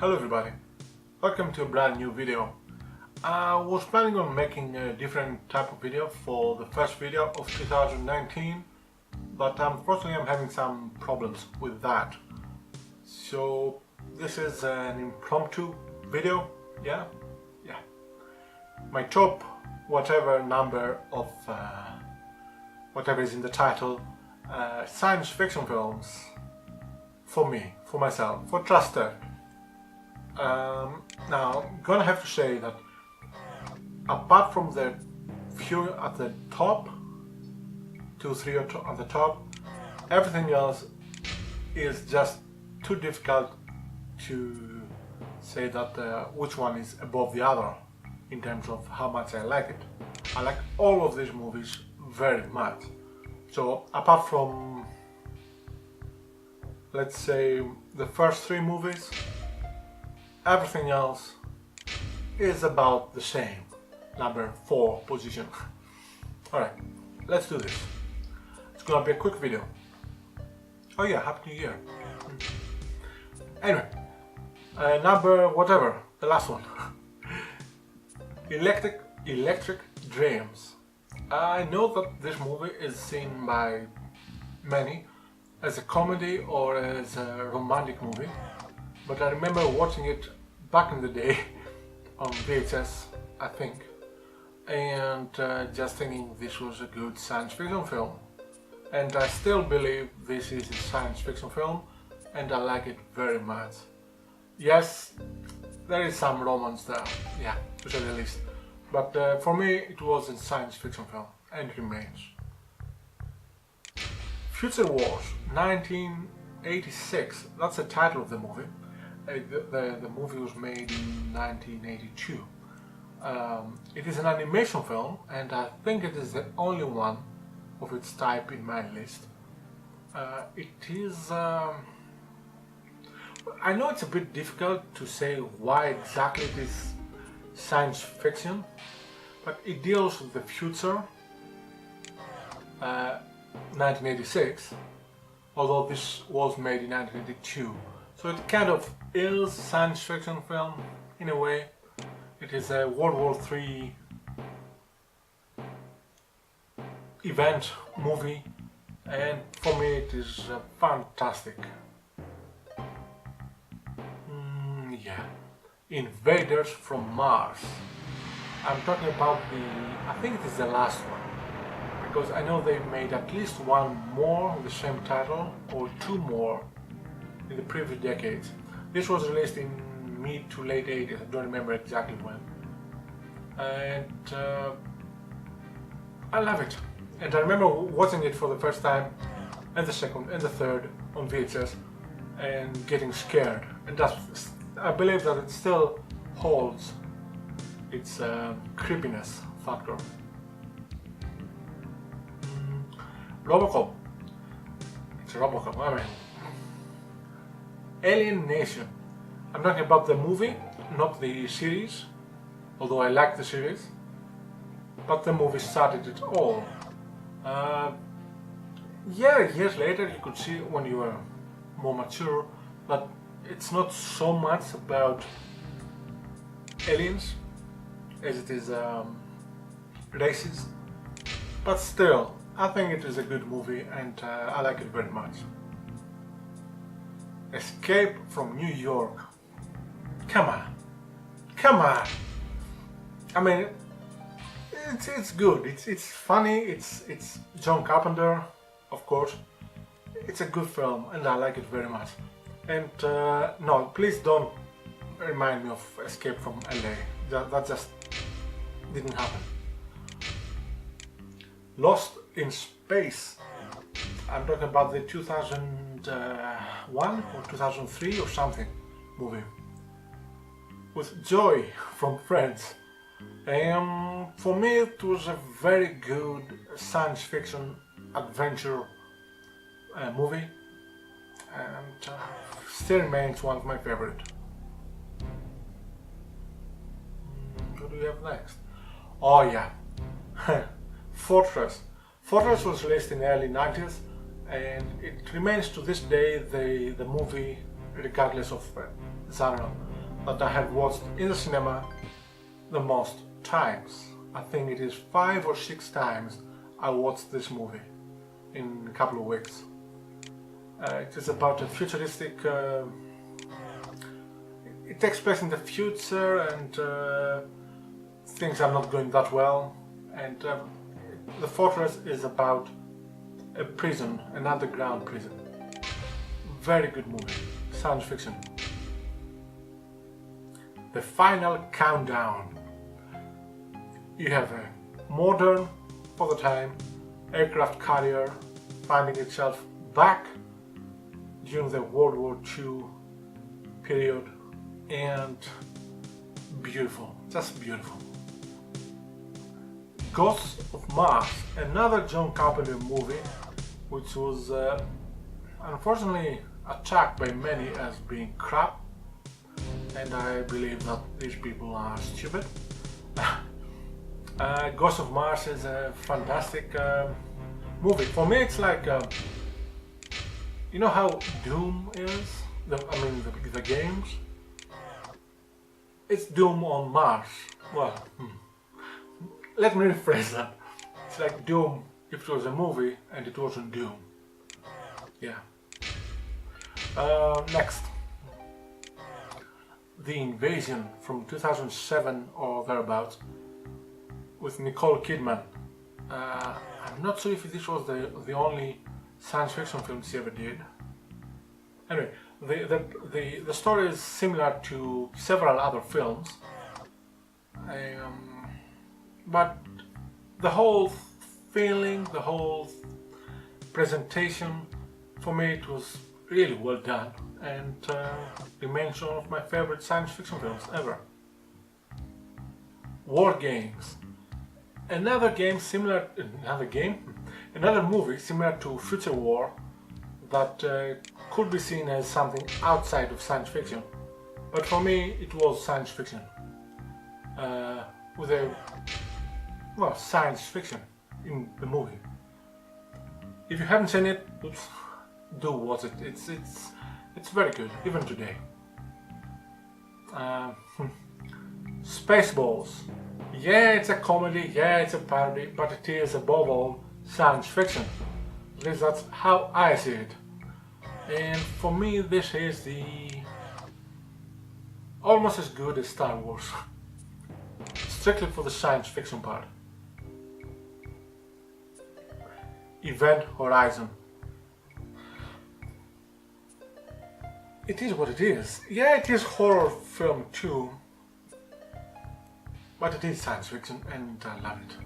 Hello everybody, welcome to a brand new video. I was planning on making a different type of video for the first video of 2019, but unfortunately I'm having some problems with that. So this is an impromptu video, yeah. My top whatever number of whatever is in the title, science fiction films for me, for myself, for Trusteft. Now, I'm gonna have to say that apart from the few at the top, 2, 3 at the top, everything else is just too difficult to say that which one is above the other in terms of how much I like it. I like all of these movies very much. So apart from, let's say, the first 3 movies, everything else is about the same, number 4 position. Alright, let's do this. It's gonna be a quick video. Oh yeah, Happy New Year. Anyway, number whatever, the last one. Electric Dreams. I know that this movie is seen by many as a comedy or as a romantic movie, but I remember watching it back in the day on VHS, I think, and just thinking this was a good science fiction film. And I still believe this is a science fiction film, and I like it very much. Yes, there is some romance there, yeah, to say the least, but for me it was a science fiction film, and remains. Future Wars, 1986, that's the title of the movie. The movie was made in 1982. It is an animation film, and I think it is the only one of its type in my list. It is... I know it's a bit difficult to say why exactly it is science fiction, but it deals with the future, 1986, although this was made in 1982. So it kind of is a science fiction film in a way. It is a World War III event movie, and for me it is fantastic. Yeah, Invaders from Mars. I'm talking about I think it is the last one, because I know they made at least one more with the same title, or 2 more in the previous decades. This was released in mid to late 80s, I don't remember exactly when. And I love it. And I remember watching it for the first time, and the second, and the third on VHS, and getting scared. And that's, I believe that it still holds its creepiness factor. Robocop. It's Robocop, I mean. Alien Nation. I'm talking about the movie, not the series, although I like the series, but the movie started it all. Yeah, years later you could see when you were more mature that it's not so much about aliens as it is racist, but still, I think it is a good movie, and I like it very much. Escape from New York. Come on. I mean, it's good. It's funny. It's John Carpenter, of course. It's a good film, and I like it very much. And no, please don't remind me of Escape from LA. That just didn't happen. Lost in Space. I'm talking about the 2001 or 2003 or something movie with Joy from Friends. For me it was a very good science fiction adventure movie, and still remains one of my favorite. What do we have next? Oh yeah, Fortress. Fortress was released in the early 90s, and it remains to this day the movie, regardless of genre. that I have watched in the cinema the most times. I think it is 5 or 6 times I watched this movie in a couple of weeks. It is about a futuristic... it takes place in the future and things are not going that well. And the fortress is about a prison, an underground prison. Very good movie, science fiction. The Final Countdown. You have a modern, for the time, aircraft carrier finding itself back during the World War II period, and beautiful, just beautiful. Ghosts of Mars, another John Carpenter movie which was unfortunately attacked by many as being crap, and I believe that these people are stupid. Ghost of Mars is a fantastic movie. For me it's like, you know how Doom is? The games? It's Doom on Mars. Well, let me rephrase that. It's like Doom if it was a movie and it wasn't Doom. Yeah. Next. The Invasion from 2007 or thereabouts with Nicole Kidman. I'm not sure if this was the only science fiction film she ever did. Anyway, the story is similar to several other films, but the whole feeling, the whole presentation, for me it was really well done, and remains one of my favorite science fiction films ever. War Games. Another movie similar to Future War that could be seen as something outside of science fiction, but for me it was science fiction, with science fiction in the movie. If you haven't seen it, do watch it. It's very good, even today. Spaceballs. Yeah, it's a comedy, yeah, it's a parody, but it is above all science fiction. At least that's how I see it. And for me, this is almost as good as Star Wars. Strictly for the science fiction part. Event Horizon. It is what it is. Yeah, it is horror film too, but it is science fiction and I love it.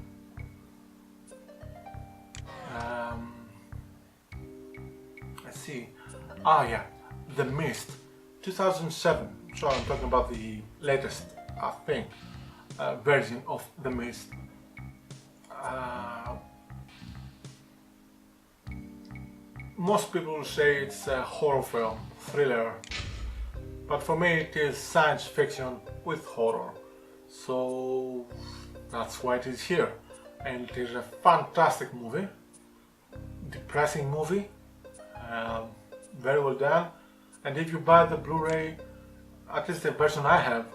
Let's see. Yeah, The Mist, 2007. So I'm talking about the latest, I think, version of The Mist. Most people say it's a horror film, thriller, but for me it is science fiction with horror. So that's why it is here, and it is a fantastic movie, depressing movie, very well done. And if you buy the Blu-ray, at least the version I have,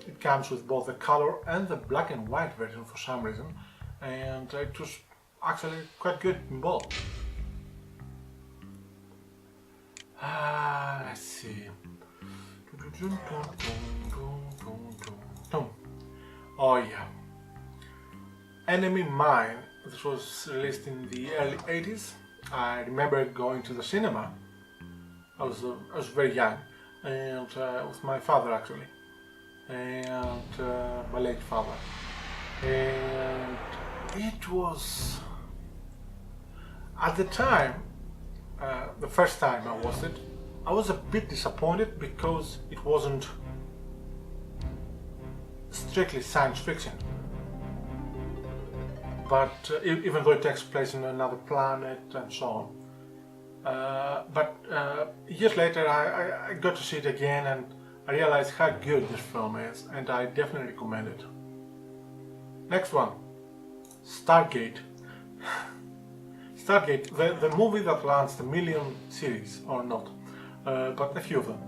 it comes with both the color and the black and white version for some reason, and it was actually quite good in both. Let's see. Oh yeah. Enemy Mine. This was released in the early 80s. I remember going to the cinema. I was very young, and with my father actually, and my late father. And it was, at the time, the first time I watched it, I was a bit disappointed because it wasn't strictly science fiction. But even though it takes place in another planet and so on. But years later I got to see it again and I realized how good this film is, and I definitely recommend it. Next one, Stargate. Stargate, the movie that launched the Million series, or not, but a few of them.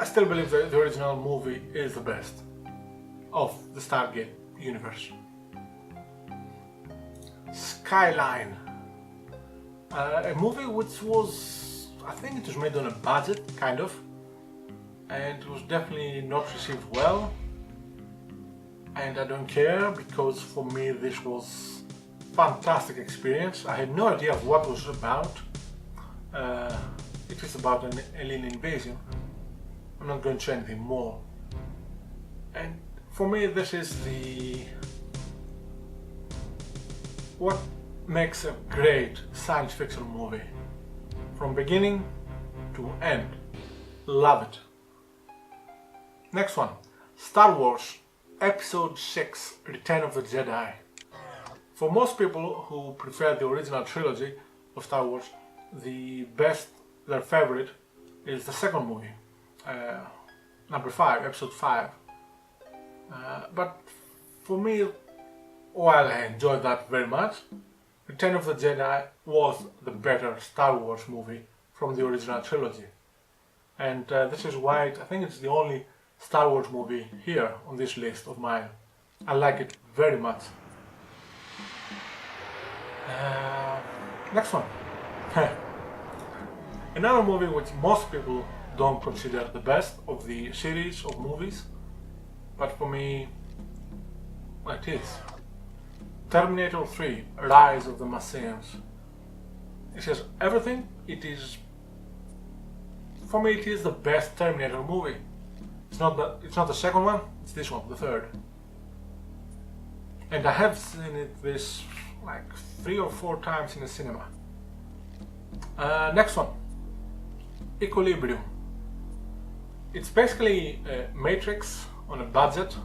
I still believe that the original movie is the best of the Stargate universe. Skyline, a movie which was, I think it was made on a budget, kind of, and it was definitely not received well, and I don't care, because for me this was fantastic experience. I had no idea of what it was about. It is about an alien invasion. I'm not going to say anything more. And for me this is what makes a great science fiction movie. From beginning to end. Love it. Next one. Star Wars Episode 6 Return of the Jedi. For most people who prefer the original trilogy of Star Wars, their favorite is the second movie, number 5, Episode 5. But for me, while I enjoyed that very much, Return of the Jedi was the better Star Wars movie from the original trilogy. And this is why I think it's the only Star Wars movie here on this list of mine. I like it very much. Next one. Another movie which most people don't consider the best of the series of movies, but for me, it is. Terminator 3, Rise of the Machines. It has everything. It is, for me, it is the best Terminator movie. It's not the second one, it's this one, the third. And I have seen it this like 3 or 4 times in the cinema. Next one. Equilibrium. It's basically Matrix on a budget,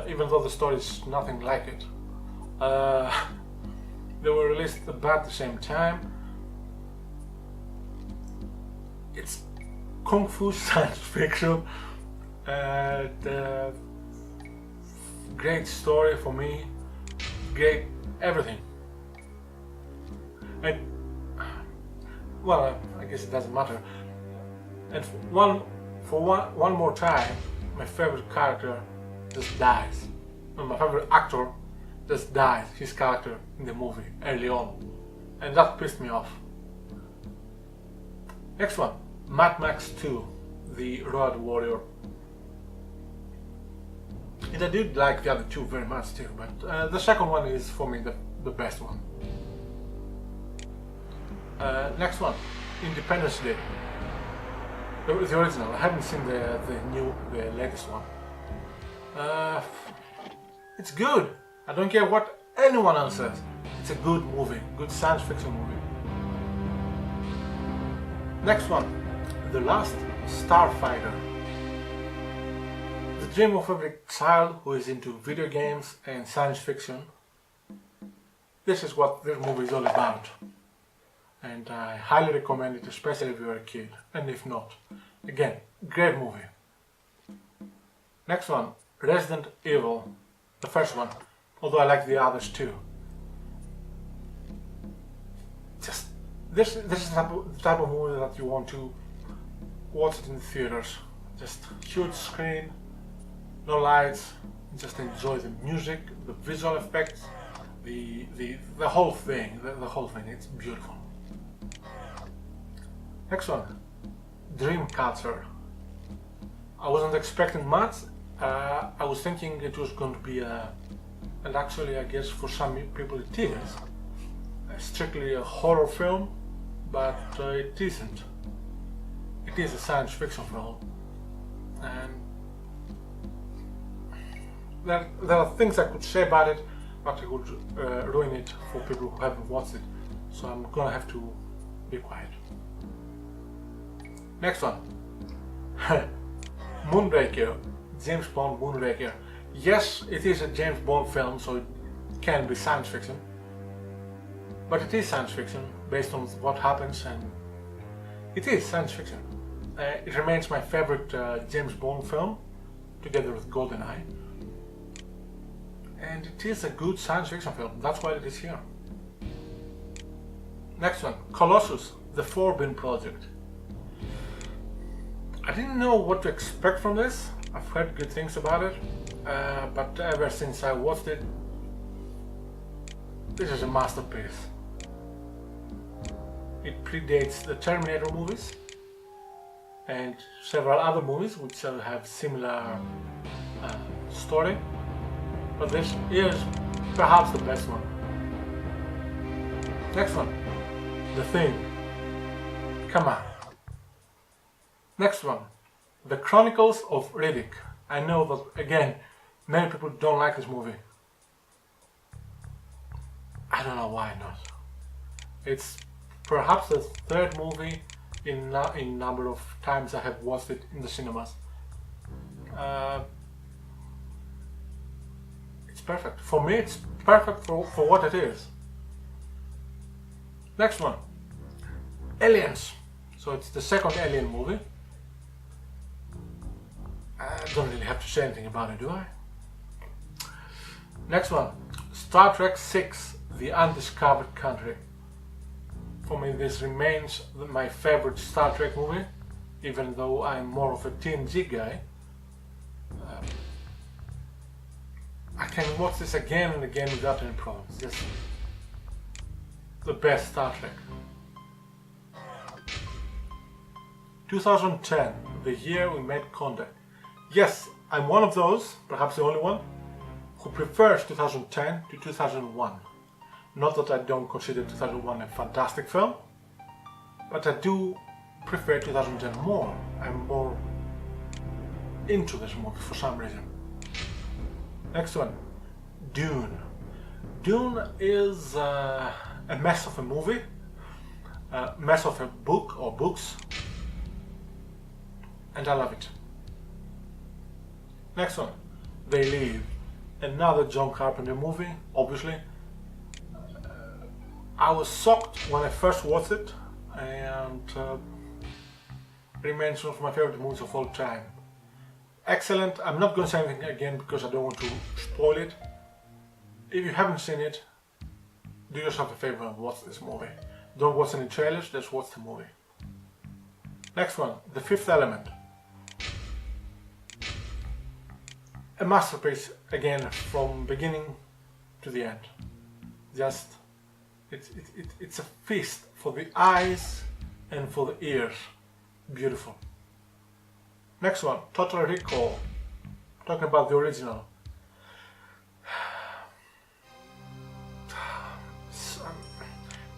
even though the story is nothing like it. They were released about the same time. It's kung fu science fiction and great story for me, great everything. And well, I guess it doesn't matter. And for one more time, my favorite character just dies. And my favorite actor just dies, his character in the movie early on, and that pissed me off. Next one, Mad Max 2, The Road Warrior. And I did like the other two very much too, but the second one is for me the best one. Next one, Independence Day. The original. I haven't seen the latest one. It's good. I don't care what anyone else says. It's a good movie, good science fiction movie. Next one, The Last Starfighter. The dream of every child who is into video games and science fiction. This is what this movie is all about. And I highly recommend it, especially if you're a kid, and if not. Again, great movie. Next one, Resident Evil, the first one, although I like the others too. Just this is the type of movie that you want to watch it in the theaters. Just huge screen, no lights, just enjoy the music, the visual effects, the whole thing. The whole thing. It's beautiful. Next one, Dreamcatcher. I wasn't expecting much. I was thinking it was going to be and actually I guess for some people it is, strictly a horror film, but it isn't. It is a science fiction film, and there are things I could say about it, but it would ruin it for people who haven't watched it, so I'm gonna have to be quiet. Next one, Moonraker, James Bond Moonraker. Yes, it is a James Bond film, so it can be science fiction, but it is science fiction based on what happens, and it is science fiction. It remains my favorite James Bond film, together with GoldenEye, and it is a good science fiction film. That's why it is here. Next one, Colossus, The Forbidden Project. I didn't know what to expect from this. I've heard good things about it, but ever since I watched it, this is a masterpiece. It predates the Terminator movies and several other movies which have similar story, but this is perhaps the best one. Next one, The Thing. Come on. Next one, The Chronicles of Riddick. I know that, again, many people don't like this movie. I don't know why not. It's perhaps the third movie in number of times I have watched it in the cinemas. It's perfect. For me, it's perfect for what it is. Next one, Aliens. So it's the second Alien movie. I don't really have to say anything about it, do I? Next one, Star Trek VI, The Undiscovered Country. For me, this remains my favorite Star Trek movie, even though I'm more of a TNG guy. I can watch this again and again without any problems. Just the best Star Trek. 2010, the year we made contact. Yes, I'm one of those, perhaps the only one, who prefers 2010 to 2001. Not that I don't consider 2001 a fantastic film, but I do prefer 2010 more. I'm more into this movie for some reason. Next one, Dune. Dune is a mess of a movie, a mess of a book or books, and I love it. Next one, They Live. Another John Carpenter movie, obviously. I was shocked when I first watched it, and remains one of my favorite movies of all time. Excellent. I'm not going to say anything again because I don't want to spoil it. If you haven't seen it, do yourself a favor and watch this movie. Don't watch any trailers, just watch the movie. Next one, The Fifth Element. A masterpiece again from beginning to the end. Just it's a feast for the eyes and for the ears. Beautiful. Next one, Total Recall. Talking about the original.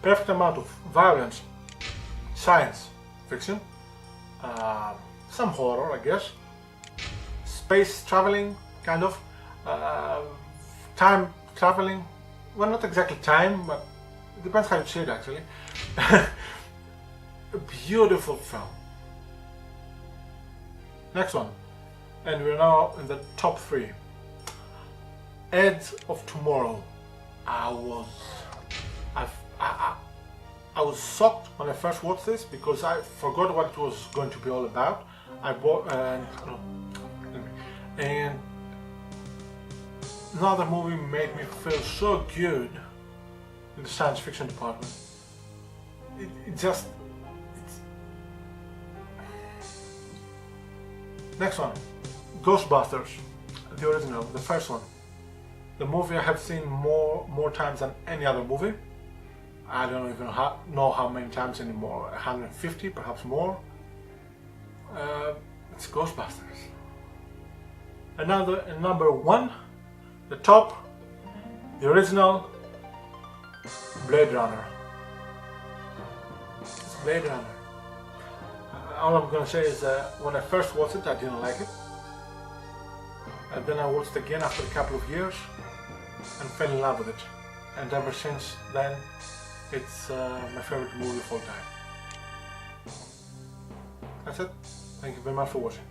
Perfect amount of violence, science fiction, some horror, I guess, space traveling, kind of, time traveling. Well, not exactly time, but it depends how you see it actually. A beautiful film. Next one, and we're now in the top 3. Edge of Tomorrow. I was shocked when I first watched this because I forgot what it was going to be all about. And another movie made me feel so good in the science fiction department. Next one, Ghostbusters, the original, the first one. The movie I have seen more times than any other movie. I don't even know how many times anymore, 150, perhaps more. It's Ghostbusters. Number 1, the top, the original, Blade Runner. It's Blade Runner. All I'm gonna say is when I first watched it, I didn't like it. And then I watched it again after a couple of years and fell in love with it. And ever since then, it's my favorite movie of all time. That's it. Thank you very much for watching.